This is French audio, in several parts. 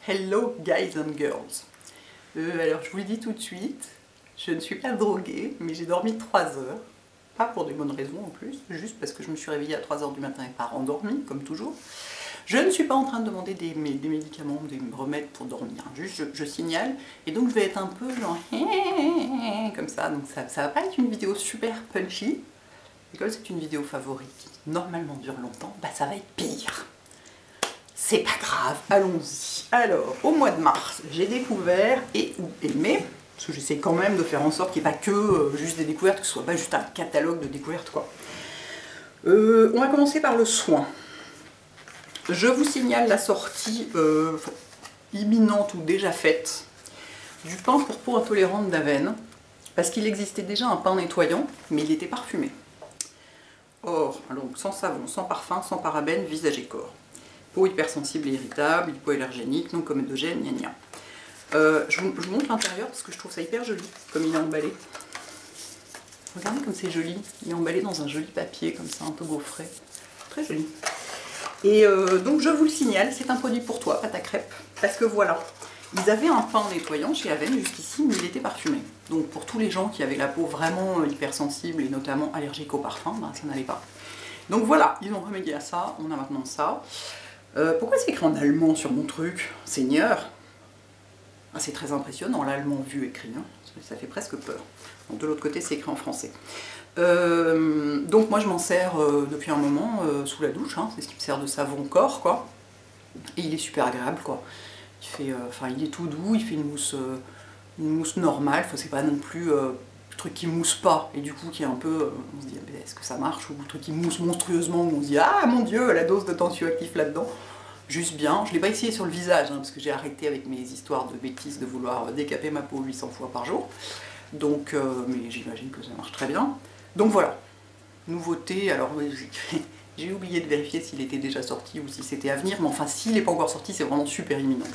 Hello guys and girls. Alors je vous le dis tout de suite, je ne suis pas droguée, mais j'ai dormi 3 heures. Pas pour des bonnes raisons en plus, juste parce que je me suis réveillée à 3 heures du matin et pas rendormie, comme toujours. Je ne suis pas en train de demander des médicaments, des remèdes pour dormir, juste je signale. Et donc je vais être un peu genre comme ça, donc ça va pas être une vidéo super punchy. Et comme c'est une vidéo favorite qui normalement dure longtemps, bah ça va être pire. C'est pas grave, allons-y. Alors, au mois de mars, j'ai découvert et ou aimé, parce que j'essaie quand même de faire en sorte qu'il n'y ait pas que juste des découvertes, que ce soit pas juste un catalogue de découvertes, quoi. On va commencer par le soin. Je vous signale la sortie imminente ou déjà faite du pain pour peau intolérante d'Aven, parce qu'il existait déjà un pain nettoyant, mais il était parfumé. Or, donc sans savon, sans parfum, sans parabènes, visage et corps. Peau hypersensible et irritable, hypoallergénique, non comédogène, gna gna. Je vous montre l'intérieur parce que je trouve ça hyper joli, comme il est emballé. Regardez comme c'est joli, il est emballé dans un joli papier, comme ça, un peu gaufré. Très joli. Et donc je vous le signale, c'est un produit pour toi, pâte à crêpes, parce que voilà, ils avaient un pain nettoyant chez Aven jusqu'ici, mais il était parfumé. Donc pour tous les gens qui avaient la peau vraiment hypersensible et notamment allergique au parfum, ben, ça n'allait pas. Donc voilà, ils ont remédié à ça, on a maintenant ça. Pourquoi c'est écrit en allemand sur mon truc, Seigneur? Ah, c'est très impressionnant, l'allemand vu écrit, hein. Ça fait presque peur. Donc, de l'autre côté, c'est écrit en français. Donc moi, je m'en sers depuis un moment sous la douche, hein. C'est ce qui me sert de savon corps, quoi. Et il est super agréable, quoi. Il fait, il est tout doux, il fait une mousse normale. Enfin, c'est pas non plus le truc qui mousse pas, et du coup qui est un peu, on se dit est-ce que ça marche, ou le truc qui mousse monstrueusement, où on se dit ah mon dieu, la dose de tensioactif là-dedans. Juste bien, je l'ai pas essayé sur le visage, hein, parce que j'ai arrêté avec mes histoires de bêtises de vouloir décaper ma peau 800 fois par jour, donc, mais j'imagine que ça marche très bien. Donc voilà, nouveauté, alors j'ai oublié de vérifier s'il était déjà sorti ou si c'était à venir, mais enfin s'il n'est pas encore sorti, c'est vraiment super imminent.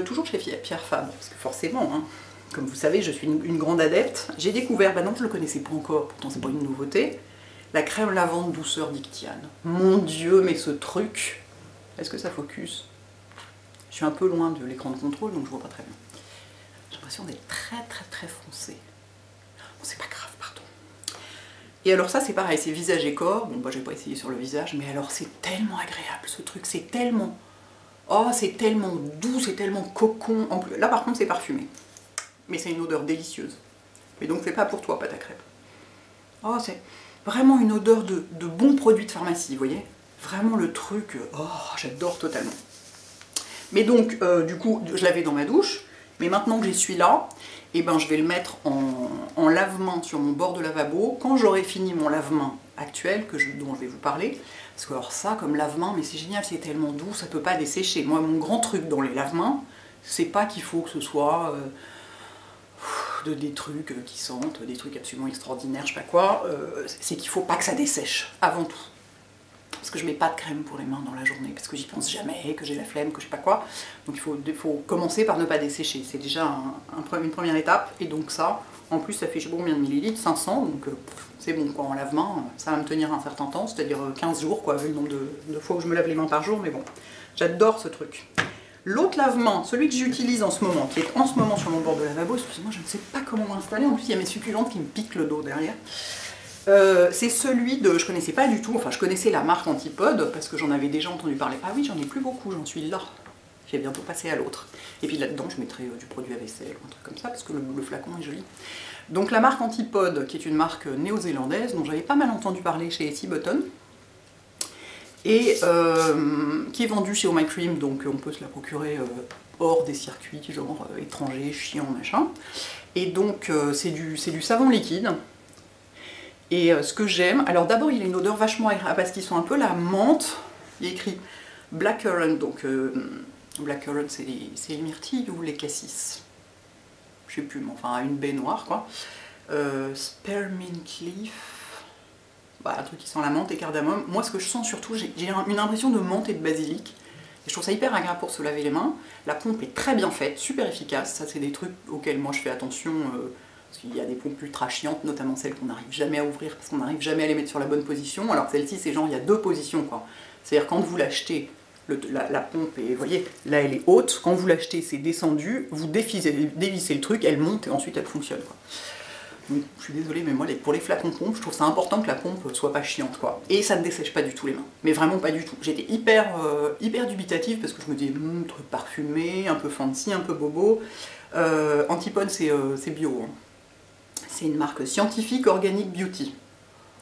Toujours chez Pierre Fabre, parce que forcément, hein, comme vous savez, je suis une grande adepte. J'ai découvert, bah non, je ne le connaissais pas encore, pourtant c'est pas une nouveauté, la crème lavande douceur d'Ictiane. Mon dieu, mais ce truc, est-ce que ça focus? Je suis un peu loin de l'écran de contrôle, donc je vois pas très bien. J'ai l'impression d'être très foncé. Bon, c'est pas grave, pardon. Et alors ça, c'est pareil, c'est visage et corps. Bon, bah j'ai pas essayé sur le visage, mais alors c'est tellement agréable, ce truc, c'est tellement... Oh, c'est tellement doux, c'est tellement cocon. Là, par contre, c'est parfumé. Mais c'est une odeur délicieuse. Mais donc, c'est pas pour toi, pâte à crêpes. Oh, c'est vraiment une odeur de bons produits de pharmacie, vous voyez? Vraiment le truc, oh, j'adore totalement. Mais donc, du coup, je l'avais dans ma douche. Mais maintenant que j'y suis là, eh ben, je vais le mettre en lave-main sur mon bord de lavabo. Quand j'aurai fini mon lave-main actuel, dont je vais vous parler, parce que alors ça, comme lave-main, mais c'est génial, c'est tellement doux, ça peut pas dessécher. Moi, mon grand truc dans les lave-mains, c'est pas qu'il faut que ce soit des trucs qui sentent, des trucs absolument extraordinaires, je sais pas quoi, c'est qu'il faut pas que ça dessèche, avant tout. Parce que je mets pas de crème pour les mains dans la journée, parce que j'y pense jamais, que j'ai la flemme, que je sais pas quoi. Donc il faut commencer par ne pas dessécher, c'est déjà une première étape. Et donc ça, en plus ça fait je sais pas combien de millilitres, 500, donc c'est bon quoi, en lave-main, ça va me tenir un certain temps, c'est-à-dire 15 jours quoi, vu le nombre de fois où je me lave les mains par jour, mais bon, j'adore ce truc. L'autre lave-main, celui que j'utilise en ce moment, qui est en ce moment sur mon bord de lavabo, excusez-moi, je ne sais pas comment l'installer, en plus il y a mes succulentes qui me piquent le dos derrière. C'est celui de, je connaissais pas du tout, enfin je connaissais la marque Antipode parce que j'en avais déjà entendu parler. Ah oui, j'en ai plus beaucoup, j'en suis là. Je vais bientôt passer à l'autre. Et puis là-dedans, je mettrai du produit à vaisselle ou un truc comme ça parce que le flacon est joli. Donc la marque Antipode, qui est une marque néo-zélandaise dont j'avais pas mal entendu parler chez Essie Button et qui est vendue chez Oh My Cream, donc on peut se la procurer hors des circuits genre étrangers, chiants, machin. Et donc c'est du savon liquide. Et ce que j'aime, alors d'abord il a une odeur vachement agréable parce qu'ils sont un peu la menthe, il est écrit blackcurrant, donc blackcurrant c'est les myrtilles ou les cassis, je sais plus, mais enfin une baie noire quoi. Spearmint leaf, bah, un truc qui sent la menthe et cardamome. Moi ce que je sens surtout, j'ai une impression de menthe et de basilic, et je trouve ça hyper agréable pour se laver les mains. La pompe est très bien faite, super efficace, ça c'est des trucs auxquels moi je fais attention. Parce qu'il y a des pompes ultra chiantes, notamment celles qu'on n'arrive jamais à ouvrir parce qu'on n'arrive jamais à les mettre sur la bonne position. Alors celle-ci, c'est genre, il y a deux positions, quoi. C'est-à-dire quand vous l'achetez, La pompe, et vous voyez, là elle est haute, quand vous l'achetez c'est descendu, vous dévissez le truc, elle monte et ensuite elle fonctionne, quoi. Donc je suis désolée, mais moi pour les flacons pompe, je trouve ça important que la pompe soit pas chiante, quoi. Et ça ne dessèche pas du tout les mains, mais vraiment pas du tout. J'étais hyper dubitative parce que je me disais, truc parfumé, un peu fancy, un peu bobo. Antipode c'est bio, hein. C'est une marque scientifique Organic Beauty.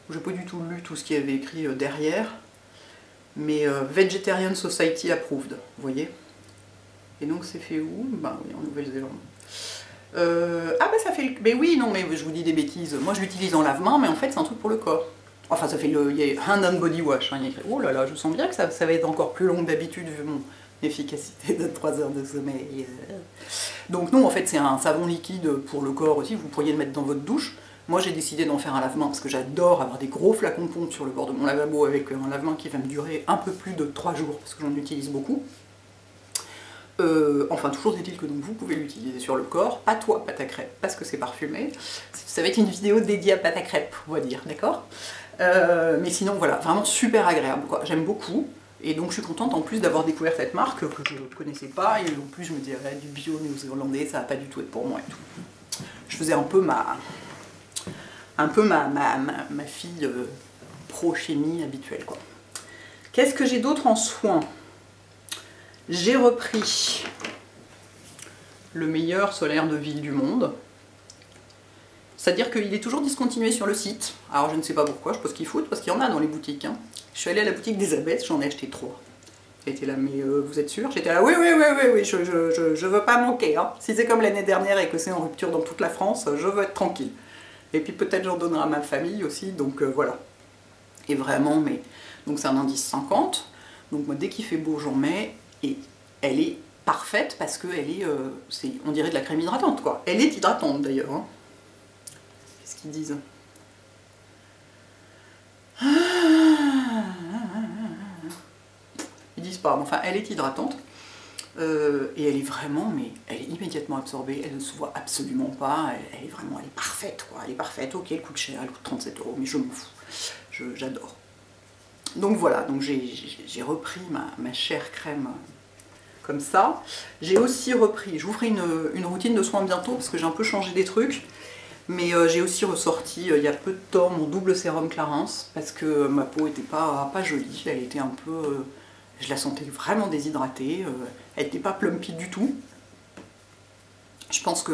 Je n'ai pas du tout lu tout ce qu'il y avait écrit derrière. Mais Vegetarian Society Approved, vous voyez. Et donc c'est fait où? Ben oui, en Nouvelle-Zélande. Ah bah ça fait le... Mais oui, non, mais je vous dis des bêtises. Moi je l'utilise en lave-main, mais en fait c'est un truc pour le corps. Enfin ça fait le... Il y a Hand and Body Wash, hein, il y a écrit... Oh là là, je sens bien que ça va être encore plus long que d'habitude vu mon efficacité de 3 heures de sommeil. Donc non, en fait c'est un savon liquide pour le corps aussi, vous pourriez le mettre dans votre douche. Moi j'ai décidé d'en faire un lave-main parce que j'adore avoir des gros flacons de pompe sur le bord de mon lavabo avec un lave-main qui va me durer un peu plus de 3 jours parce que j'en utilise beaucoup. Enfin toujours est-il que donc vous pouvez l'utiliser sur le corps, pas toi pâte à crêpes parce que c'est parfumé. Ça va être une vidéo dédiée à pâte à crêpes, on va dire, d'accord. Mais sinon voilà, vraiment super agréable quoi, j'aime beaucoup. Et donc je suis contente en plus d'avoir découvert cette marque que je ne connaissais pas et en plus je me dirais du bio néo-zélandais ça va pas du tout être pour moi et tout. Je faisais un peu ma fille pro-chimie habituelle, quoi. Qu'est-ce que j'ai d'autre en soins? J'ai repris le meilleur solaire de ville du monde. C'est-à-dire qu'il est toujours discontinué sur le site. Alors je ne sais pas pourquoi, je pense qu'ils foutent, parce qu'il y en a dans les boutiques. Hein. Je suis allée à la boutique d'Elisabeth, j'en ai acheté 3. J'étais là, mais vous êtes sûr? J'étais là, oui, je veux pas manquer. Hein. Si c'est comme l'année dernière et que c'est en rupture dans toute la France, je veux être tranquille. Et puis peut-être j'en donnerai à ma famille aussi, donc voilà. Et vraiment, mais... Donc c'est un indice 50. Donc moi, dès qu'il fait beau, j'en mets. Et elle est parfaite parce qu'elle est... on dirait de la crème hydratante, quoi. Elle est hydratante, d'ailleurs. Hein. Qu'est-ce qu'ils disent? Ils disent pas, mais enfin, elle est hydratante. Et elle est vraiment, mais elle est immédiatement absorbée, elle ne se voit absolument pas, elle est parfaite, quoi. Elle est parfaite, ok, elle coûte cher, elle coûte 37 €, mais je m'en fous. J'adore. Donc voilà, donc j'ai repris ma chère crème comme ça. J'ai aussi repris, je vous ferai une routine de soins bientôt parce que j'ai un peu changé des trucs. Mais j'ai aussi ressorti il y a peu de temps mon double sérum Clarins parce que ma peau était pas jolie, elle était un peu... je la sentais vraiment déshydratée, elle n'était pas plumpy du tout. Je pense que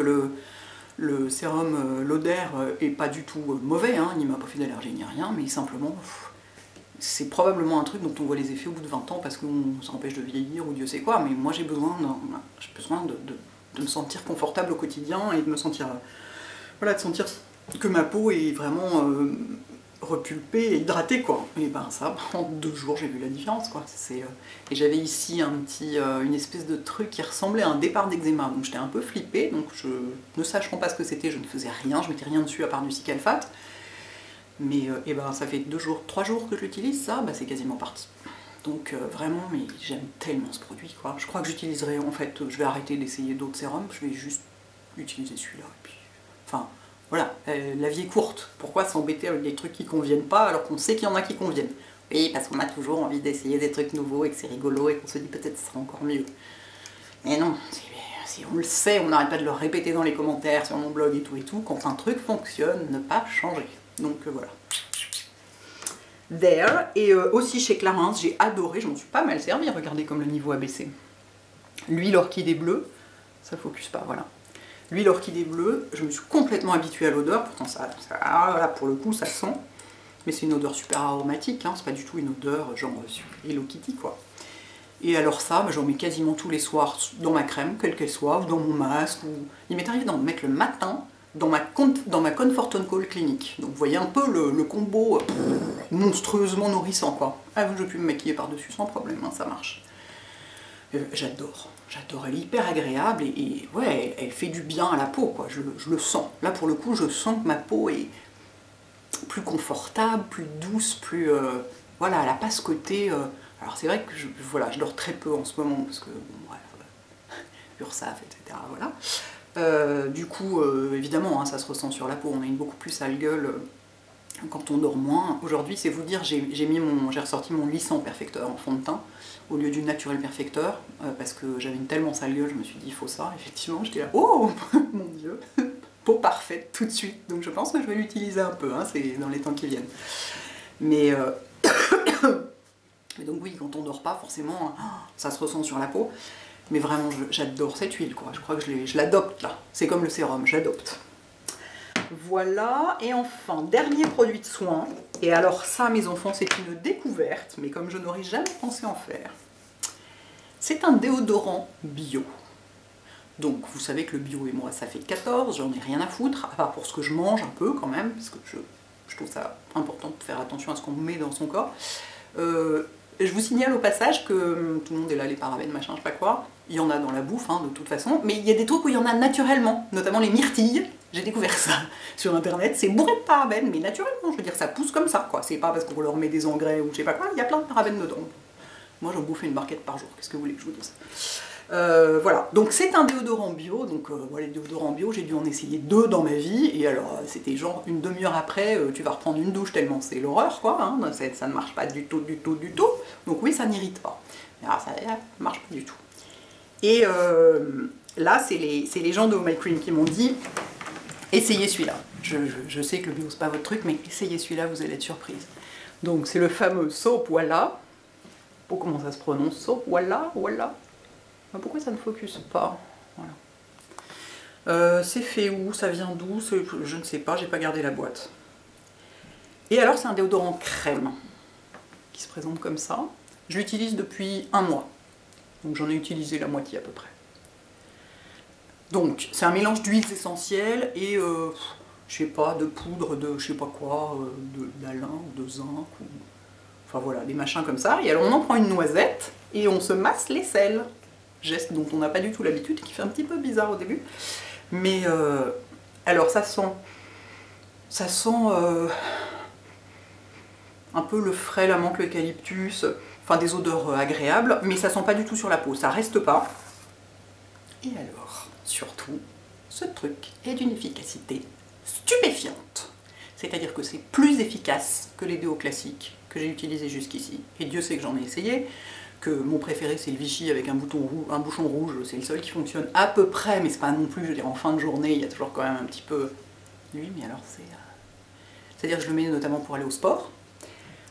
le sérum Lauder est pas du tout mauvais, hein, il m'a pas fait d'allergie ni rien, mais simplement... C'est probablement un truc dont on voit les effets au bout de 20 ans parce qu'on s'empêche de vieillir ou Dieu sait quoi, mais moi j'ai besoin de me sentir confortable au quotidien et de me sentir... Voilà, de sentir que ma peau est vraiment repulpée et hydratée, quoi. Et ben ça, en 2 jours, j'ai vu la différence, quoi. Et j'avais ici une espèce de truc qui ressemblait à un départ d'eczéma, donc j'étais un peu flippée, donc ne sachant pas ce que c'était, je ne faisais rien, je mettais rien dessus à part du Cicalfate. Mais et ben ça fait 2 jours, 3 jours que je l'utilise, ça, bah, c'est quasiment parti. Donc vraiment, mais j'aime tellement ce produit, quoi. Je crois que j'utiliserai, en fait, je vais arrêter d'essayer d'autres sérums, je vais juste utiliser celui-là, et puis... Enfin, voilà, la vie est courte. Pourquoi s'embêter avec des trucs qui conviennent pas alors qu'on sait qu'il y en a qui conviennent? Oui, parce qu'on a toujours envie d'essayer des trucs nouveaux et que c'est rigolo et qu'on se dit peut-être ce sera encore mieux. Mais non, si on le sait, on n'arrête pas de le répéter dans les commentaires, sur mon blog et tout, quand un truc fonctionne, ne pas changer. Donc voilà. There, et aussi chez Clarins, j'ai adoré, je m'en suis pas mal servi, regardez comme le niveau a baissé. L'huile orchidée bleue, ça focus pas, voilà. L'huile orchidée bleue, je me suis complètement habituée à l'odeur, pourtant ça, là, pour le coup ça sent, mais c'est une odeur super aromatique, hein, c'est pas du tout une odeur genre Hello Kitty, quoi. Et alors ça, bah, j'en mets quasiment tous les soirs dans ma crème, quelle qu'elle soit, ou dans mon masque, ou... Il m'est arrivé d'en mettre le matin dans ma Comfort & Call clinique. Donc vous voyez un peu le combo monstrueusement nourrissant, quoi. Ah, je peux me maquiller par-dessus sans problème, hein, ça marche. J'adore, elle est hyper agréable et ouais, elle fait du bien à la peau, quoi, je le sens. Là pour le coup, je sens que ma peau est plus confortable, plus douce, plus... voilà, elle n'a pas ce côté... alors c'est vrai que voilà, je dors très peu en ce moment, parce que, bon, voilà, URSAF, etc., voilà. Du coup, évidemment, hein, ça se ressent sur la peau, on a une beaucoup plus sale gueule quand on dort moins. Aujourd'hui, c'est vous dire, j'ai ressorti mon lissant perfecteur en fond de teint au lieu du naturel perfecteur parce que j'avais une tellement sale gueule, je me suis dit il faut ça. Effectivement, j'étais là, oh mon dieu, peau parfaite tout de suite. Donc je pense que je vais l'utiliser un peu, hein, c'est dans les temps qui viennent. Mais donc oui, quand on dort pas, forcément, ça se ressent sur la peau. Mais vraiment, j'adore cette huile, quoi. Je crois que je l'adopte là. C'est comme le sérum, j'adopte. Voilà, et enfin, dernier produit de soin. Et alors ça, mes enfants, c'est une découverte, mais comme je n'aurais jamais pensé en faire. C'est un déodorant bio. Donc, vous savez que le bio et moi, ça fait 14, j'en ai rien à foutre, à part pour ce que je mange un peu quand même, parce que je trouve ça important de faire attention à ce qu'on met dans son corps. Je vous signale au passage que tout le monde est là, les parabènes, machin, je sais pas quoi. Il y en a dans la bouffe, hein, de toute façon, mais il y a des trucs où il y en a naturellement, notamment les myrtilles. J'ai découvert ça sur internet, c'est bourré de parabènes, mais naturellement, je veux dire, ça pousse comme ça, quoi. C'est pas parce qu'on leur met des engrais ou je sais pas quoi, il y a plein de parabènes dedans. Moi, j'en bouffe une barquette par jour, qu'est-ce que vous voulez que je vous dise? Voilà, donc c'est un déodorant bio, donc voilà, les déodorants bio, j'ai dû en essayer 2 dans ma vie, et alors c'était genre une demi-heure après, tu vas reprendre une douche tellement c'est l'horreur, quoi, hein, ça ne marche pas du tout, donc oui, ça n'irrite pas, alors ça ne marche pas du tout. Et là, c'est les gens de Oh My Cream qui m'ont dit, essayez celui-là, je sais que le bio c'est pas votre truc, mais essayez celui-là, vous allez être surprise. Donc c'est le fameux Soap Walla, oh, comment ça se prononce, Soap Walla, pourquoi ça ne focus pas? Voilà. C'est fait où? Ça vient d'où? Je ne sais pas, j'ai pas gardé la boîte. Et alors c'est un déodorant crème qui se présente comme ça. Je l'utilise depuis 1 mois. Donc j'en ai utilisé la moitié à peu près. Donc c'est un mélange d'huiles essentielles et je sais pas, de poudre, de je sais pas quoi, d'alain ou de zinc, ou... enfin voilà, des machins comme ça. Et alors on en prend une noisette et on se masse l'aisselle. Geste dont on n'a pas du tout l'habitude, qui fait un petit peu bizarre au début. Mais alors ça sent un peu le frais, la menthe, l'eucalyptus, enfin des odeurs agréables, mais ça sent pas du tout sur la peau, ça reste pas. Et alors, surtout, ce truc est d'une efficacité stupéfiante. C'est-à-dire que c'est plus efficace que les déos classiques que j'ai utilisés jusqu'ici. Et Dieu sait que j'en ai essayé. Que mon préféré c'est le Vichy avec un bouchon rouge, c'est le seul qui fonctionne à peu près, mais c'est pas non plus, je veux dire, en fin de journée, il y a toujours quand même un petit peu... Lui, mais alors c'est-à-dire que je le mets notamment pour aller au sport.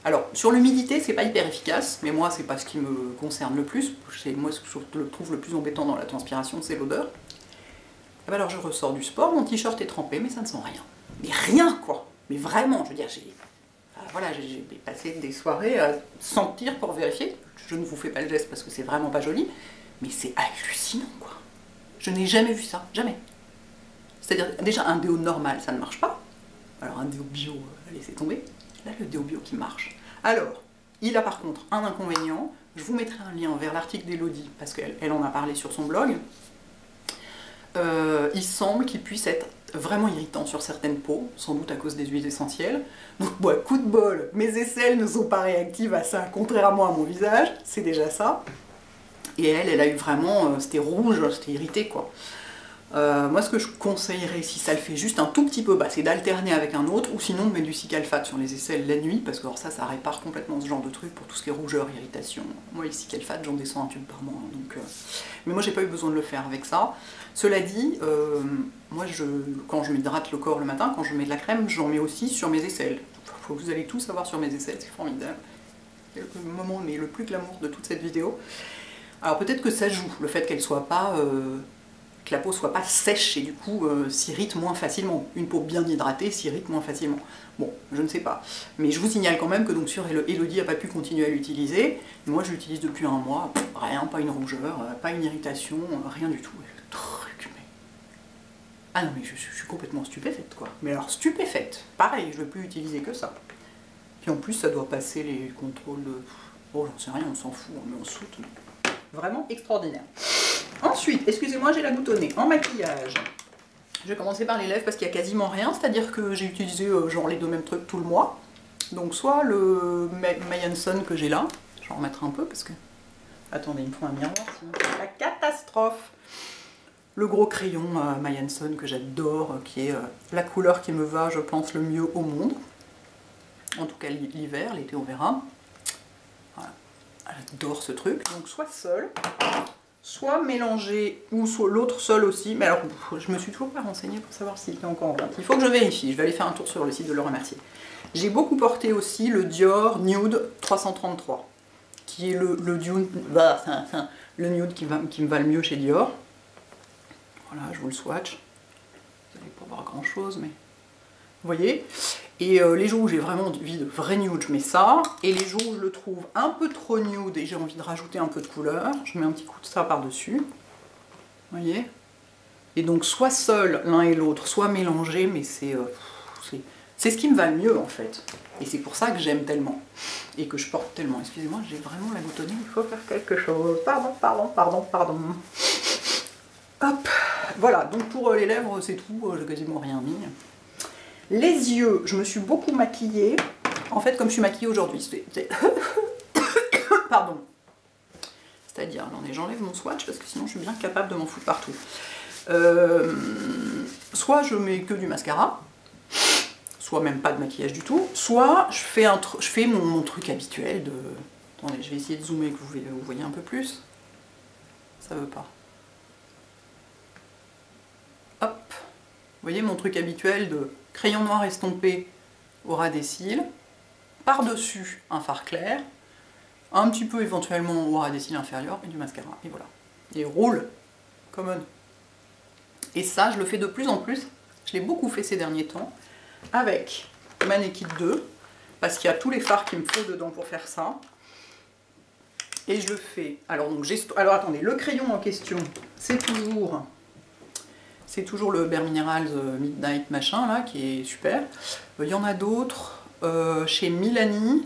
Alors, sur l'humidité, c'est pas hyper efficace, mais moi, c'est pas ce qui me concerne le plus. Moi, ce que je trouve le plus embêtant dans la transpiration, c'est l'odeur. Et ben alors, je ressors du sport, mon t-shirt est trempé, mais ça ne sent rien. Mais rien, quoi. Mais vraiment, je veux dire, voilà, j'ai passé des soirées à sentir pour vérifier. Je ne vous fais pas le geste parce que c'est vraiment pas joli, mais c'est hallucinant, quoi. Je n'ai jamais vu ça, jamais. C'est-à-dire, déjà, un déo normal, ça ne marche pas. Alors, un déo bio, laissez tomber. Là, le déo bio qui marche. Alors, il a par contre un inconvénient. Je vous mettrai un lien vers l'article d'Elodie, parce qu'elle en a parlé sur son blog. Il semble qu'il puisse être vraiment irritant sur certaines peaux, sans doute à cause des huiles essentielles. Donc moi, coup de bol, mes aisselles ne sont pas réactives à ça, contrairement à mon visage, c'est déjà ça. Et elle a eu vraiment, c'était rouge, c'était irrité, quoi. Moi, ce que je conseillerais, si ça le fait juste un tout petit peu, c'est d'alterner avec un autre, ou sinon de mettre du Cical-Fate sur les aisselles la nuit, parce que alors ça répare complètement ce genre de truc pour tout ce qui est rougeur, irritation. Moi, les Cical-Fate, j'en descends un tube par mois, donc... Mais moi, j'ai pas eu besoin de le faire avec ça. Cela dit, moi, quand je m'hydrate le corps le matin, quand je mets de la crème, j'en mets aussi sur mes aisselles. Faut que vous allez tout savoir sur mes aisselles, c'est formidable. C'est le moment mais le plus glamour de toute cette vidéo. Alors peut-être que ça joue, le fait qu'elle soit pas... que la peau soit pas sèche et du coup s'irrite moins facilement. Une peau bien hydratée s'irrite moins facilement. Bon, je ne sais pas. Mais je vous signale quand même que donc sur Elodie n'a pas pu continuer à l'utiliser. Moi je l'utilise depuis 1 mois, rien, pas une rougeur, pas une irritation, rien du tout. Le truc, mais... Ah non mais je suis complètement stupéfaite, quoi. Mais alors stupéfaite, pareil, je ne veux plus utiliser que ça. Puis en plus ça doit passer les contrôles de... Oh j'en sais rien, on s'en fout, on met en soute. Vraiment extraordinaire. Ensuite, excusez-moi, j'ai la boutonnée. En maquillage, je vais commencer par les lèvres parce qu'il n'y a quasiment rien, c'est-à-dire que j'ai utilisé genre les 2 mêmes trucs tout le mois. Donc soit le Mayanson que j'ai là, je vais en remettre un peu parce que... Attendez, il me faut un miroir, sinon c'est la catastrophe. Le gros crayon Mayanson que j'adore, qui est la couleur qui me va, je pense, le mieux au monde. En tout cas l'hiver, l'été on verra. Voilà. J'adore ce truc. Donc soit seul, soit mélangé, ou soit l'autre seul aussi. Mais alors, je me suis toujours pas renseignée pour savoir s'il était encore en vente. Il faut que je vérifie. Je vais aller faire un tour sur le site de Le Remercier. J'ai beaucoup porté aussi le Dior Nude 333, qui est le nude qui me va le mieux chez Dior. Voilà, je vous le swatch. Vous n'allez pas voir grand chose, mais vous voyez. Et les jours où j'ai vraiment envie de vrai nude, je mets ça. Et les jours où je le trouve un peu trop nude et j'ai envie de rajouter un peu de couleur, je mets un petit coup de ça par-dessus. Vous voyez. Et donc soit seul l'un et l'autre, soit mélangé, mais c'est ce qui me va le mieux en fait. Et c'est pour ça que j'aime tellement. Et que je porte tellement. Excusez-moi, j'ai vraiment la boutonnée, il faut faire quelque chose. Pardon. Hop. Voilà, donc pour les lèvres, c'est tout, j'ai quasiment rien mis. Les yeux, je me suis beaucoup maquillée. En fait, comme je suis maquillée aujourd'hui, pardon. C'est-à-dire, attendez, j'enlève mon swatch parce que sinon je suis bien capable de m'en foutre partout. Soit je mets que du mascara, soit même pas de maquillage du tout, soit je fais mon truc habituel de... Attendez, je vais essayer de zoomer que vous voyez un peu plus. Ça veut pas. Hop. Vous voyez mon truc habituel de crayon noir estompé au ras des cils, par-dessus un fard clair, un petit peu éventuellement au ras des cils inférieurs et du mascara. Et voilà. Et roule common. Et ça, je le fais de plus en plus. Je l'ai beaucoup fait ces derniers temps avec ma Naked 2 parce qu'il y a tous les fards qu'il me faut dedans pour faire ça. Et je le fais. Alors, attendez, le crayon en question, c'est toujours le Bare Minerals Midnight machin là qui est super. Il y en a d'autres chez Milani.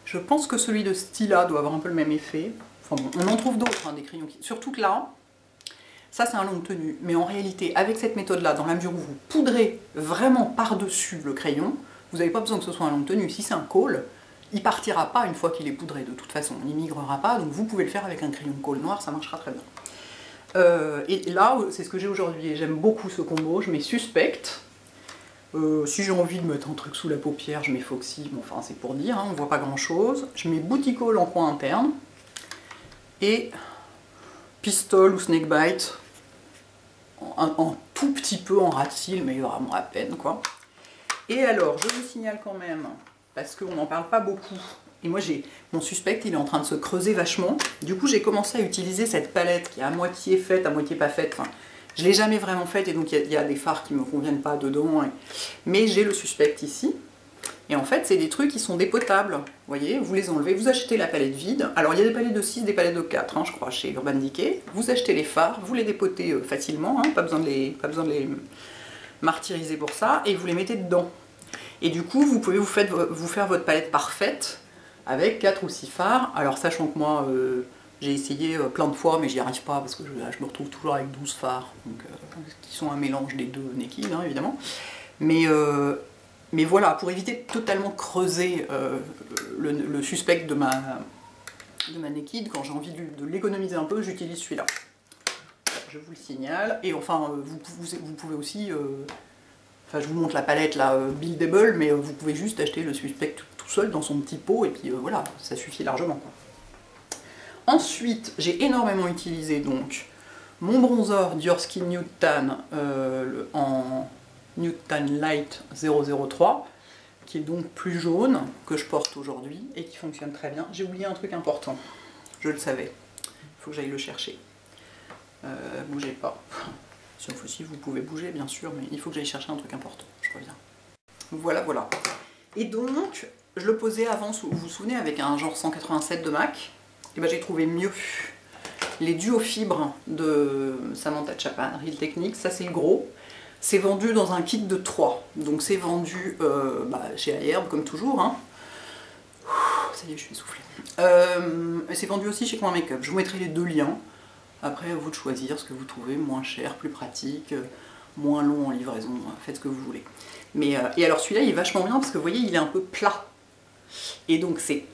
Je pense que celui de Stila doit avoir un peu le même effet. Enfin bon, on en trouve d'autres, hein, des crayons qui... Surtout que là, ça c'est un longue tenue. Mais en réalité, avec cette méthode là, dans la mesure où vous poudrez vraiment par-dessus le crayon, vous n'avez pas besoin que ce soit un longue tenue. Si c'est un col, il partira pas une fois qu'il est poudré de toute façon. Il migrera pas, donc vous pouvez le faire avec un crayon col noir, ça marchera très bien. Et là, c'est ce que j'ai aujourd'hui et j'aime beaucoup ce combo. Je mets Suspect. Si j'ai envie de mettre un truc sous la paupière, je mets Foxy. Bon, enfin, c'est pour dire, hein, on voit pas grand chose. Je mets Bouticole en coin interne. Et Pistol ou Snakebite en tout petit peu en ras de cils, mais vraiment à peine, quoi. Et alors, je vous signale quand même, parce qu'on n'en parle pas beaucoup. Et moi, mon Suspect, il est en train de se creuser vachement. Du coup, j'ai commencé à utiliser cette palette qui est à moitié faite, à moitié pas faite. Enfin, je ne l'ai jamais vraiment faite et donc il y a des fards qui ne me conviennent pas dedans. Mais j'ai le Suspect ici. Et en fait, c'est des trucs qui sont dépotables. Vous voyez, vous les enlevez, vous achetez la palette vide. Alors, il y a des palettes de 6, des palettes de 4, hein, je crois, chez Urban Decay. Vous achetez les fards, vous les dépotez facilement, hein, pas besoin de les martyriser pour ça, et vous les mettez dedans. Et du coup, vous pouvez vous faire votre palette parfaite avec 4 ou 6 fards. Alors sachant que moi, j'ai essayé plein de fois, mais j'y arrive pas parce que je me retrouve toujours avec 12 fards, donc, qui sont un mélange des deux Naked, hein, évidemment. Mais voilà, pour éviter de totalement creuser le Suspect de ma Naked, quand j'ai envie de l'économiser un peu, j'utilise celui-là. Je vous le signale. Et enfin, vous pouvez aussi... Enfin, je vous montre la palette là, buildable, mais vous pouvez juste acheter le Suspect tout seul dans son petit pot, et puis voilà, ça suffit largement, quoi. Ensuite, j'ai énormément utilisé donc mon bronzer Dior Skin Nude Tan en Nude Tan Light 003, qui est donc plus jaune, que je porte aujourd'hui, et qui fonctionne très bien. J'ai oublié un truc important, je le savais, il faut que j'aille le chercher. Bougez pas. Sauf aussi, vous pouvez bouger, bien sûr, mais il faut que j'aille chercher un truc important. Je reviens. Voilà, voilà. Et donc, je le posais avant, vous vous souvenez, avec un genre 187 de MAC. Et ben j'ai trouvé mieux les duos fibres de Samantha Chapman, Real Techniques. Ça, c'est le gros. C'est vendu dans un kit de 3. Donc, c'est vendu chez Aherbe, comme toujours. Hein. Ça y est, je suis essoufflée. C'est vendu aussi chez Coin Makeup. Je vous mettrai les deux liens. Après, à vous de choisir ce que vous trouvez moins cher, plus pratique, moins long en livraison, faites ce que vous voulez. Mais, et alors celui-là, il est vachement bien parce que vous voyez, il est un peu plat. Et donc c'est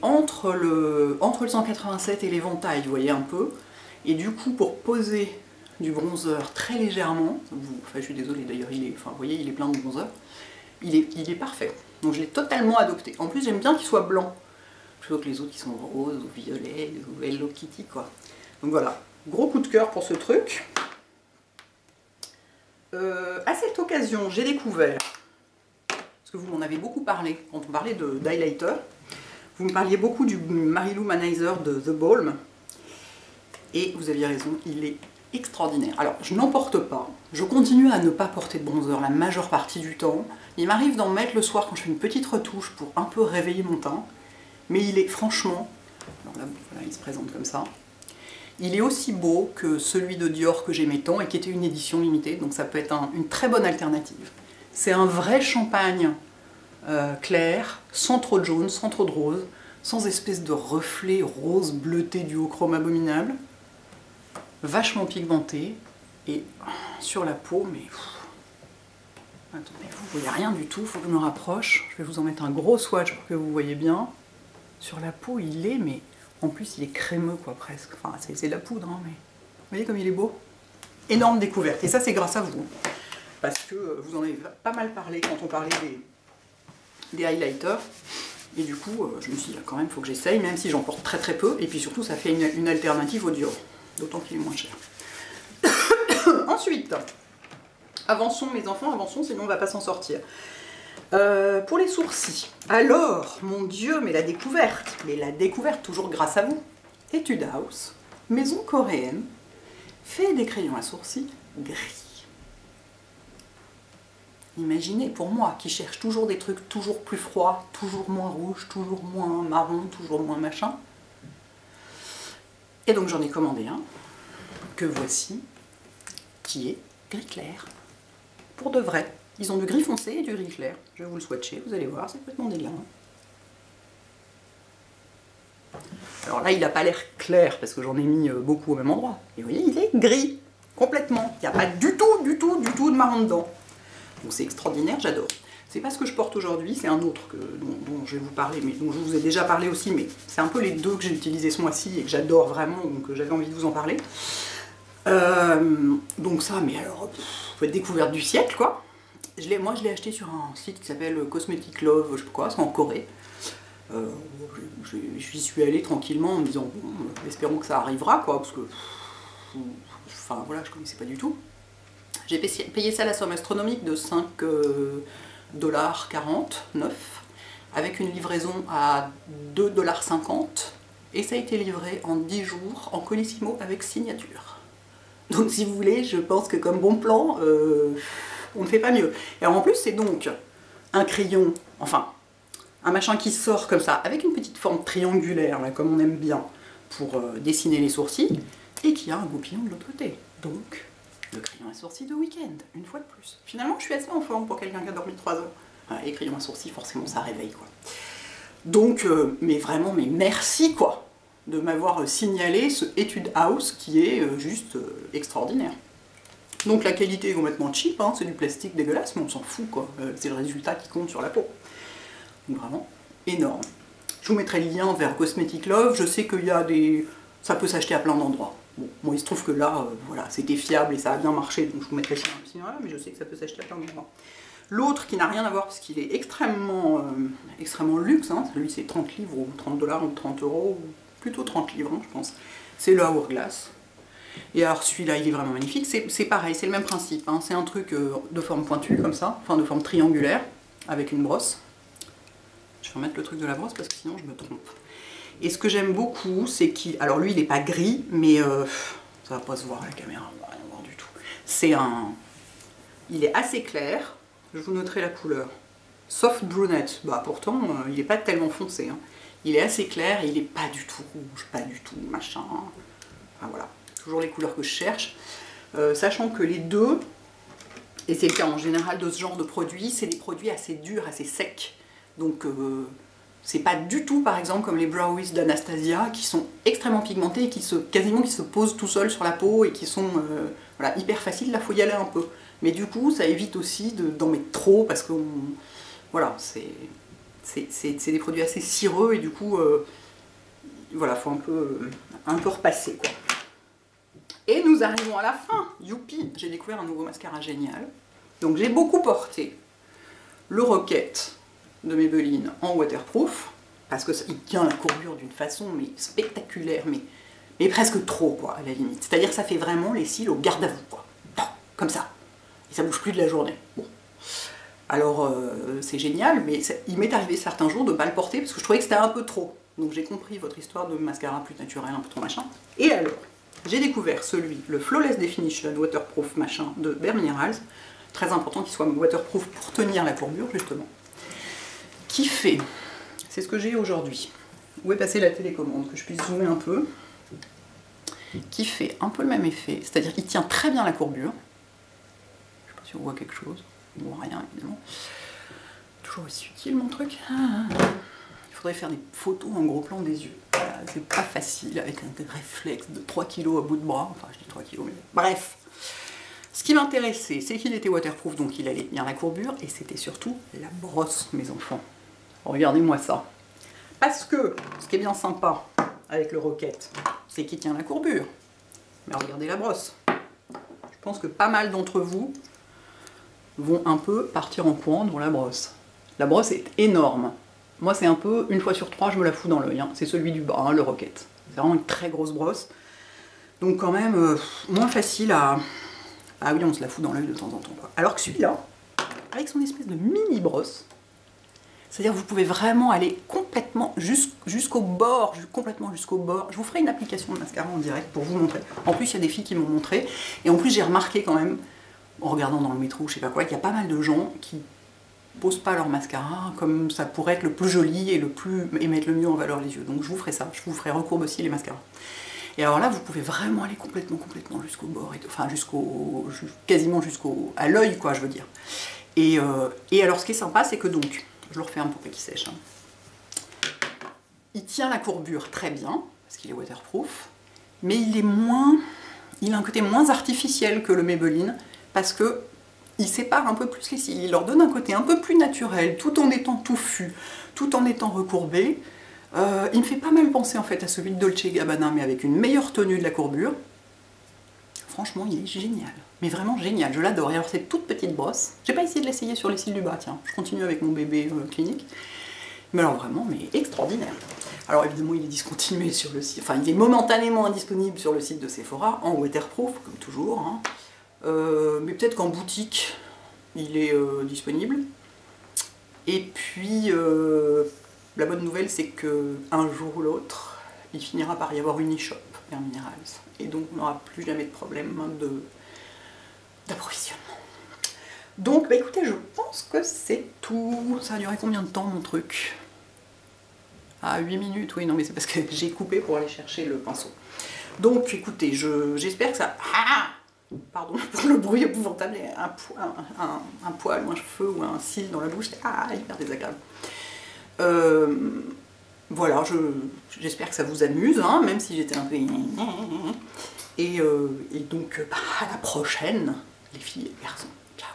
entre le 187 et l'éventail, vous voyez un peu. Et du coup, pour poser du bronzer très légèrement, enfin je suis désolée d'ailleurs, vous voyez, il est plein de bronzer, il est parfait. Donc je l'ai totalement adopté. En plus j'aime bien qu'il soit blanc, plutôt que les autres qui sont roses ou violets ou Hello Kitty quoi. Donc voilà, gros coup de cœur pour ce truc. À cette occasion, j'ai découvert, parce que vous m'en avez beaucoup parlé quand on parlait d'highlighter, vous me parliez beaucoup du Mary Lou Manizer de The Balm, et vous aviez raison, il est extraordinaire. Alors, je n'en porte pas, je continue à ne pas porter de bronzer la majeure partie du temps. Il m'arrive d'en mettre le soir quand je fais une petite retouche pour un peu réveiller mon teint, mais il est franchement, alors là, voilà, il se présente comme ça, il est aussi beau que celui de Dior que j'aimais tant et qui était une édition limitée, donc ça peut être une très bonne alternative. C'est un vrai champagne clair, sans trop de jaune, sans trop de rose, sans espèce de reflet rose bleuté du haut chrome abominable, vachement pigmenté, et sur la peau, mais... Attendez, vous voyez rien du tout, il faut que je me rapproche, je vais vous en mettre un gros swatch pour que vous voyez bien. Sur la peau, il est, mais... En plus, il est crémeux, quoi, presque. Enfin, c'est de la poudre, hein, mais... Vous voyez comme il est beau? Énorme découverte. Et ça, c'est grâce à vous. Parce que vous en avez pas mal parlé quand on parlait des highlighters. Et du coup, je me suis dit, quand même, il faut que j'essaye, même si j'en porte très très peu. Et puis surtout, ça fait une alternative au Dior. D'autant qu'il est moins cher. Ensuite, avançons, mes enfants, avançons, sinon on va pas s'en sortir. Pour les sourcils, alors, mon Dieu, mais la découverte toujours grâce à vous. Etude House, maison coréenne, fait des crayons à sourcils gris. Imaginez, pour moi, qui cherche toujours des trucs toujours plus froids, toujours moins rouge, toujours moins marron, toujours moins machin. Et donc j'en ai commandé un, que voici, qui est gris clair, pour de vrai. Ils ont du gris foncé et du gris clair. Je vais vous le swatcher, vous allez voir, c'est complètement délirant. Alors là, il n'a pas l'air clair, parce que j'en ai mis beaucoup au même endroit. Et vous voyez, il est gris, complètement. Il n'y a pas du tout de marron dedans. Donc c'est extraordinaire, j'adore. C'est pas ce que je porte aujourd'hui, c'est un autre dont je vais vous parler, mais dont je vous ai déjà parlé aussi, mais c'est un peu les deux que j'ai utilisés ce mois-ci et que j'adore vraiment, donc j'avais envie de vous en parler. Donc ça, mais alors, découverte du siècle, quoi. Moi, je l'ai acheté sur un site qui s'appelle Cosmetic Love, je sais pas quoi, c'est en Corée. J'y suis allée tranquillement en me disant, bon, espérons que ça arrivera, quoi, parce que, enfin, voilà, je connaissais pas du tout. J'ai payé ça à la somme astronomique de 5,49$ avec une livraison à 2,50$, et ça a été livré en 10 jours en colissimo avec signature. Donc si vous voulez, je pense que comme bon plan, on ne fait pas mieux. Et en plus, c'est donc un crayon, enfin, un machin qui sort comme ça, avec une petite forme triangulaire, là, comme on aime bien, pour dessiner les sourcils, et qui a un goupillon de l'autre côté. Donc, le crayon à sourcils de week-end, une fois de plus. Finalement, je suis assez en forme pour quelqu'un qui a dormi 3 heures. Voilà, les crayons à sourcils, forcément, ça réveille, quoi. Donc, mais vraiment, mais merci, quoi, de m'avoir signalé ce Etude House qui est juste extraordinaire. Donc la qualité est complètement cheap, hein, c'est du plastique dégueulasse, mais on s'en fout, quoi. C'est le résultat qui compte sur la peau. Donc vraiment énorme. Je vous mettrai le lien vers Cosmetic Love, je sais qu'il y a des... ça peut s'acheter à plein d'endroits. Bon, moi il se trouve que là, voilà, c'était fiable et ça a bien marché, donc je vous mettrai ça aussi, voilà, mais je sais que ça peut s'acheter à plein d'endroits. L'autre qui n'a rien à voir parce qu'il est extrêmement luxe, hein, lui c'est 30 livres ou 30$ ou 30€, ou plutôt 30 livres, hein, je pense. C'est le Hourglass. Et alors celui-là, il est vraiment magnifique. C'est pareil, c'est le même principe. Hein. C'est un truc de forme pointue, comme ça, enfin de forme triangulaire, avec une brosse. Je vais remettre le truc de la brosse parce que sinon je me trompe. Et ce que j'aime beaucoup, c'est qu'il... Alors lui, il n'est pas gris, mais ça va pas se voir à la caméra, on va rien voir du tout. C'est un... Il est assez clair. Je vous noterai la couleur. Soft brunette. Bah pourtant, il n'est pas tellement foncé. Hein. Il est assez clair et il n'est pas du tout rouge, pas du tout machin. Enfin voilà. Toujours les couleurs que je cherche, sachant que les deux, et c'est le cas en général de ce genre de produits, c'est des produits assez durs, assez secs, donc c'est pas du tout par exemple comme les Brow Wiz d'Anastasia qui sont extrêmement pigmentés et qui quasiment qui se posent tout seuls sur la peau et qui sont voilà, hyper faciles, là faut y aller un peu, mais du coup ça évite aussi d'en mettre trop parce que voilà, c'est des produits assez cireux et du coup voilà, faut un peu repasser, quoi. Et nous arrivons à la fin, youpi, j'ai découvert un nouveau mascara génial. Donc j'ai beaucoup porté le Rocket de Maybelline en waterproof, parce qu'il tient la courbure d'une façon mais spectaculaire, mais presque trop, quoi, à la limite. C'est-à-dire que ça fait vraiment les cils au garde à vous, quoi. Comme ça. Et ça bouge plus de la journée. Bon. Alors, c'est génial, mais il m'est arrivé certains jours de ne pas le porter parce que je trouvais que c'était un peu trop. Donc j'ai compris votre histoire de mascara plus naturel, un peu trop machin. Et alors, j'ai découvert le Flawless Definition Waterproof machin de Bare Minerals. Très important qu'il soit waterproof pour tenir la courbure, justement. Qui fait, c'est ce que j'ai aujourd'hui. Où est passée la télécommande, que je puisse zoomer un peu. Qui fait un peu le même effet, c'est-à-dire qu'il tient très bien la courbure. Je sais pas si on voit quelque chose. On voit rien, évidemment. Toujours aussi utile, mon truc. Il faudrait faire des photos en gros plan des yeux. Voilà, c'est pas facile avec un réflexe de 3 kg à bout de bras. Enfin, je dis 3 kg, mais bref. Ce qui m'intéressait, c'est qu'il était waterproof, donc il allait bien la courbure, et c'était surtout la brosse, mes enfants. Regardez-moi ça. Parce que, ce qui est bien sympa avec le Rocket, c'est qu'il tient la courbure. Mais regardez la brosse. Je pense que pas mal d'entre vous vont un peu partir en courant devant la brosse. La brosse est énorme. Moi, c'est un peu, une fois sur 3, je me la fous dans l'œil. Hein. C'est celui du bas, hein, le Rocket. C'est vraiment une très grosse brosse. Donc quand même, moins facile à... Ah oui, on se la fout dans l'œil de temps en temps, quoi. Alors que celui-là, avec son espèce de mini brosse, c'est-à-dire que vous pouvez vraiment aller complètement jusqu'au bord, complètement jusqu'au bord. Je vous ferai une application de mascara en direct pour vous montrer. En plus, il y a des filles qui m'ont montré. Et en plus, j'ai remarqué quand même, en regardant dans le métro ou je sais pas quoi, qu'il y a pas mal de gens qui posent pas leur mascara comme ça pourrait être le plus joli et mettre le mieux en valeur les yeux. Donc je vous ferai ça. Je vous ferai recourbe aussi les mascaras. Et alors là, vous pouvez vraiment aller complètement jusqu'au bord, enfin quasiment à l'œil, quoi, je veux dire. Et alors, ce qui est sympa, c'est que donc, je le refais un peu qu'il sèche. Hein. Il tient la courbure très bien, parce qu'il est waterproof, mais il a un côté moins artificiel que le Maybelline, parce que il sépare un peu plus les cils, il leur donne un côté un peu plus naturel, tout en étant touffu, tout en étant recourbé. Il me fait pas mal penser en fait à celui de Dolce & Gabbana, mais avec une meilleure tenue de la courbure. Franchement, il est génial. Mais vraiment génial, je l'adore. Et alors cette toute petite brosse, j'ai pas essayé de l'essayer sur les cils du bas, tiens, je continue avec mon bébé clinique. Mais alors vraiment, mais extraordinaire. Alors évidemment, il est discontinué sur le site, enfin il est momentanément indisponible sur le site de Sephora, en waterproof, comme toujours. Hein. Mais peut-être qu'en boutique, il est disponible. Et puis, la bonne nouvelle, c'est qu'un jour ou l'autre, il finira par y avoir une e-shop Bare Minerals. Et donc, on n'aura plus jamais de problème d'approvisionnement. Donc, bah écoutez, je pense que c'est tout. Ça a duré combien de temps, mon truc? Ah, 8 minutes, oui, non, mais c'est parce que j'ai coupé pour aller chercher le pinceau. Donc, écoutez, j'espère que ça... Ah, pardon pour le bruit épouvantable, un poil ou un cheveu ou un cil dans la bouche, c'est hyper désagréable. Voilà, j'espère que ça vous amuse, hein, même si j'étais un peu... Et donc, à la prochaine, les filles et les garçons. Ciao.